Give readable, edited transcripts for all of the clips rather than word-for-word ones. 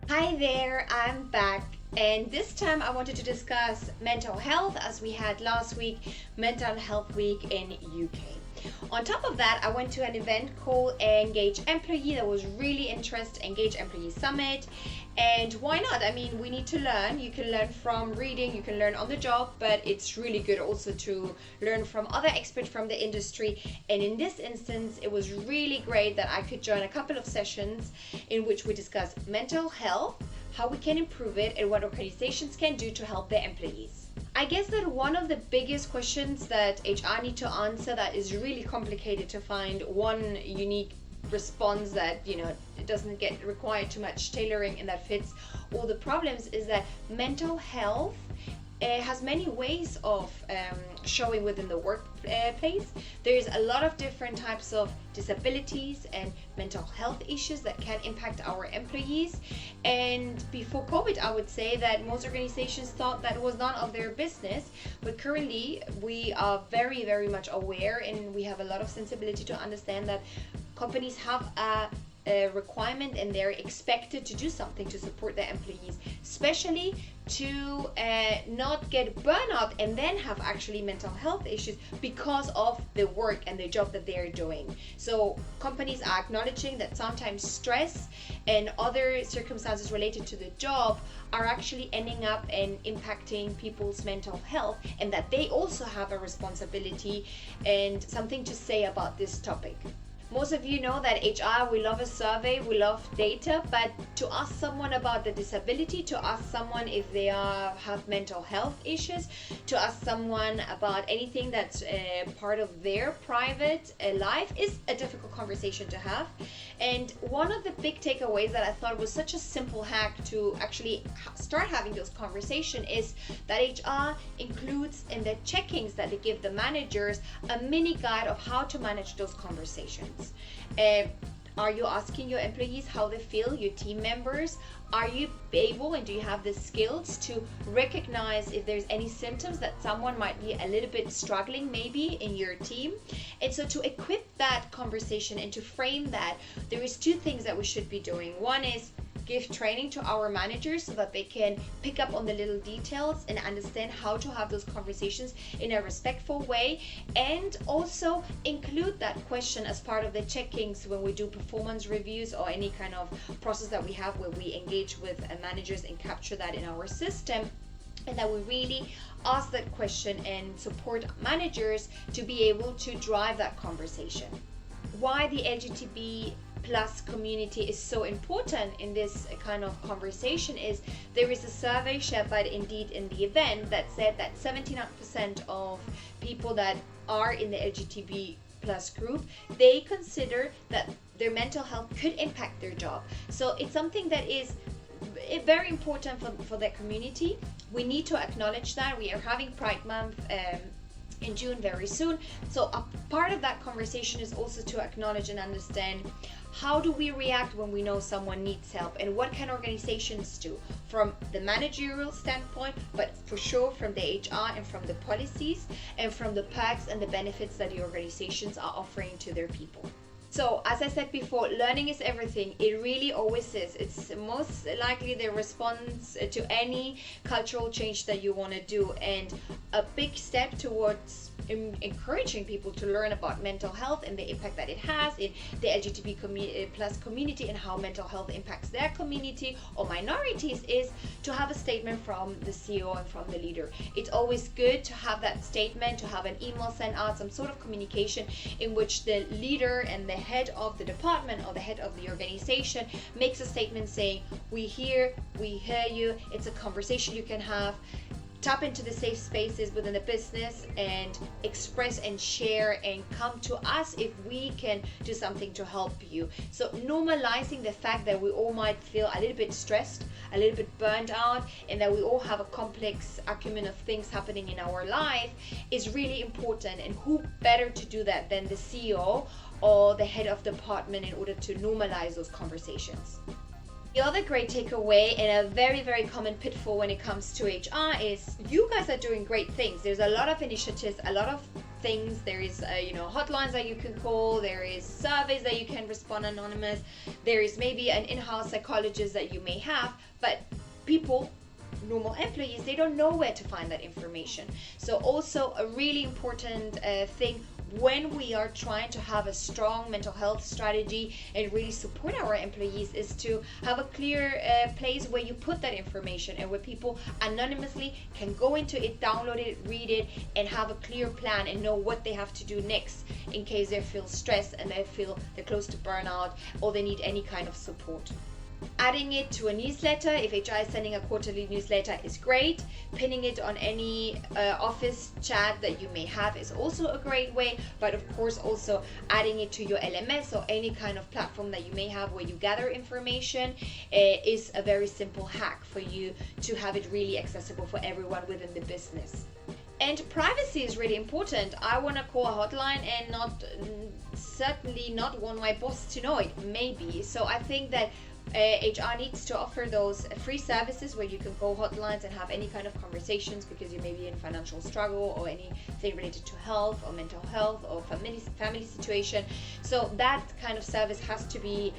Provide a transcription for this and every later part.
Hi there, I'm back, and this time I wanted to discuss mental health as we had last week, Mental Health Week in UK. On top of that, I went to an event called Engage Employee that was really interesting, Engage Employee Summit. And why not? I mean, we need to learn. You can learn from reading, you can learn on the job, but it's really good also to learn from other experts from the industry. And in this instance, it was really great that I could join a couple of sessions in which we discuss mental health, how we can improve it, and what organizations can do to help their employees. I guess that one of the biggest questions that HR need to answer that is really complicated to find one unique response that it doesn't get require too much tailoring and that fits all the problems is that mental health has many ways of showing within the workplace. There's a lot of different types of disabilities and mental health issues that can impact our employees. And before COVID, I would say that most organizations thought that it was none of their business. But currently, we are very, very much aware, and we have a lot of sensibility to understand that companies have a requirement and they're expected to do something to support their employees, especially to not get burnout and then have actually mental health issues because of the work and the job that they're doing. So companies are acknowledging that sometimes stress and other circumstances related to the job are actually ending up and impacting people's mental health, and that they also have a responsibility and something to say about this topic. Most of you know that HR, we love a survey, we love data, but to ask someone about the disability, to ask someone if they have mental health issues, to ask someone about anything that's part of their private life is a difficult conversation to have. And one of the big takeaways that I thought was such a simple hack to actually start having those conversations is that HR includes in the check-ins that they give the managers a mini guide of how to manage those conversations. Are you asking your employees how they feel, your team members? Are you able and do you have the skills to recognize if there's any symptoms that someone might be a little bit struggling maybe in your team? And so to equip that conversation and to frame that, there is two things that we should be doing. One is give training to our managers so that they can pick up on the little details and understand how to have those conversations in a respectful way, and also include that question as part of the check-ins when we do performance reviews or any kind of process that we have where we engage with managers and capture that in our system, and that we really ask that question and support managers to be able to drive that conversation. Why the LGBT plus community is so important in this kind of conversation is there is a survey shared by Indeed in the event that said that 79% of people that are in the LGBT plus group, they consider that their mental health could impact their job. So it's something that is very important for the community. We need to acknowledge that. We are having Pride Month in June very soon. So a part of that conversation is also to acknowledge and understand how do we react when we know someone needs help, and what can organizations do from the managerial standpoint, but for sure from the HR and from the policies and from the perks and the benefits that the organizations are offering to their people. So as I said before, learning is everything. It really always is. It's most likely the response to any cultural change that you want to do, and a big step towards encouraging people to learn about mental health and the impact that it has in the LGBT plus community and how mental health impacts their community or minorities is to have a statement from the CEO and from the leader. It's always good to have that statement, to have an email sent out, some sort of communication in which the leader and the head of the department or the head of the organization makes a statement saying, we hear you, it's a conversation you can have. Tap into the safe spaces within the business and express and share and come to us if we can do something to help you. So normalizing the fact that we all might feel a little bit stressed, a little bit burned out, and that we all have a complex acumen of things happening in our life is really important. And who better to do that than the CEO or the head of department in order to normalize those conversations. The other great takeaway and a very, very common pitfall when it comes to HR is you guys are doing great things. There's a lot of initiatives, a lot of things. There is hotlines that you can call, there is surveys that you can respond anonymous, there is maybe an in-house psychologist that you may have, but people, normal employees, they don't know where to find that information. So also a really important thing when we are trying to have a strong mental health strategy and really support our employees is to have a clear place where you put that information and where people anonymously can go into it, download it, read it, and have a clear plan and know what they have to do next in case they feel stressed and they feel they're close to burnout or they need any kind of support. Adding it to a newsletter, if HR is sending a quarterly newsletter, is great. Pinning it on any office chat that you may have is also a great way, but of course also adding it to your LMS or any kind of platform that you may have where you gather information is a very simple hack for you to have it really accessible for everyone within the business. And privacy is really important. I want to call a hotline and certainly not want my boss to know it, maybe. So I think that HR needs to offer those free services where you can call hotlines and have any kind of conversations because you may be in financial struggle or anything related to health or mental health or family situation. So that kind of service has to be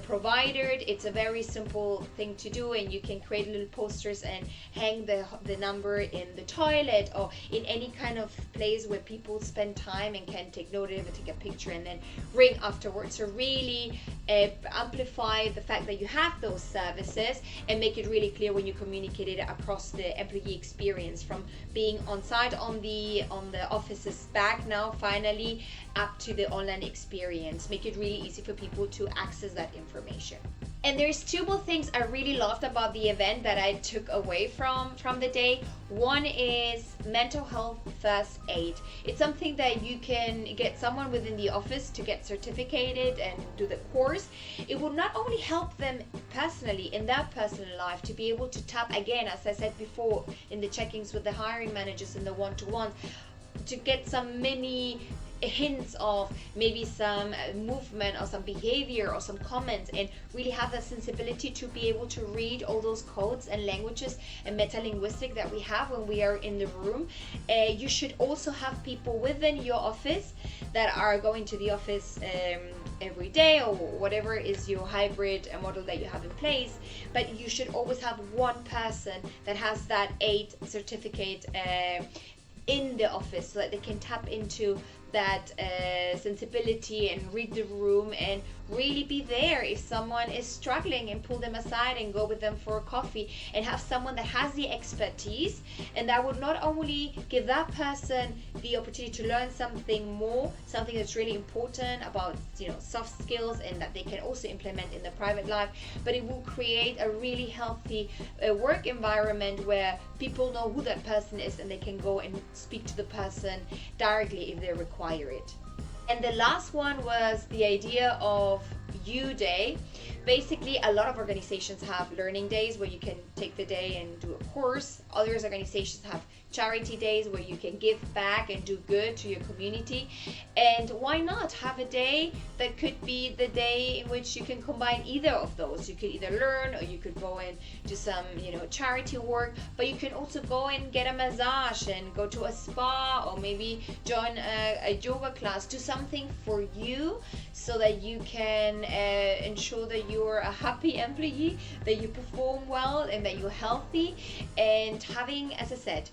provided. It's a very simple thing to do, and you can create little posters and hang the number in the toilet or in any kind of place where people spend time and can take note of it, take a picture, and then ring afterwards. So really amplify the fact that you have those services and make it really clear when you communicate it across the employee experience, from being on site on the office's back now finally up to the online experience. Make it really easy for people to access that information. And there's two more things I really loved about the event that I took away from the day. One is mental health first aid. It's something that you can get someone within the office to get certificated and do the course. It will not only help them personally in their personal life to be able to tap, again, as I said before, in the check-ins with the hiring managers and the one-to-ones, to get some mini hints of maybe some movement or some behavior or some comments, and really have that sensibility to be able to read all those codes and languages and metalinguistic that we have when we are in the room. You should also have people within your office that are going to the office every day or whatever is your hybrid model that you have in place, but you should always have one person that has that aid certificate in the office so that they can tap into that sensibility and read the room and really be there if someone is struggling, and pull them aside and go with them for a coffee and have someone that has the expertise, and that would not only give that person the opportunity to learn something more, something that's really important about soft skills and that they can also implement in their private life, but it will create a really healthy work environment where people know who that person is and they can go and speak to the person directly if they require it. And the last one was the idea of U Day. Basically, a lot of organizations have learning days where you can take the day and do a course. Other organizations have charity days where you can give back and do good to your community. And why not have a day that could be the day in which you can combine either of those? You could either learn, or you could go and do some charity work, but you can also go and get a massage and go to a spa, or maybe join a yoga class. Do something for you so that you can ensure that you're a happy employee, that you perform well, and that you're healthy. And having, as I said,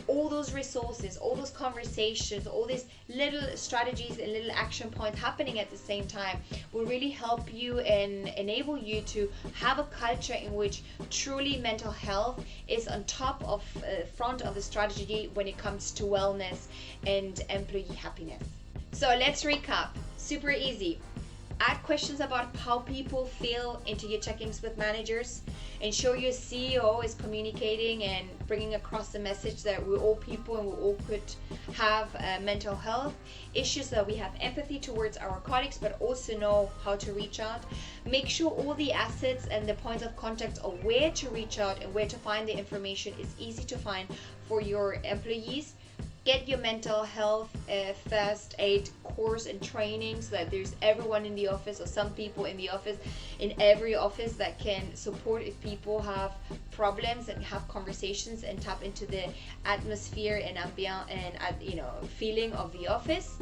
all those resources, all those conversations, all these little strategies and little action points happening at the same time will really help you and enable you to have a culture in which truly mental health is on top of front of the strategy when it comes to wellness and employee happiness. So let's recap. Super easy. Add questions about how people feel into your check-ins with managers. Ensure your CEO is communicating and bringing across the message that we're all people and we all could have mental health issues, that we have empathy towards our colleagues but also know how to reach out. Make sure all the assets and the points of contact of where to reach out and where to find the information is easy to find for your employees. Get your mental health first aid course and training, so that there's everyone in the office, or some people in the office, in every office, that can support if people have problems, and have conversations and tap into the atmosphere and ambient and feeling of the office.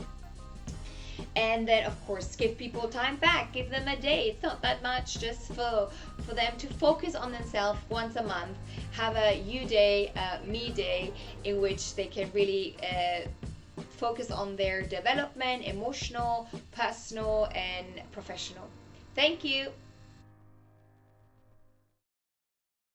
And then of course, give people time back, give them a day. It's not that much, just for them to focus on themselves once a month. Have a you day, me day, in which they can really focus on their development, emotional, personal, and professional. Thank you.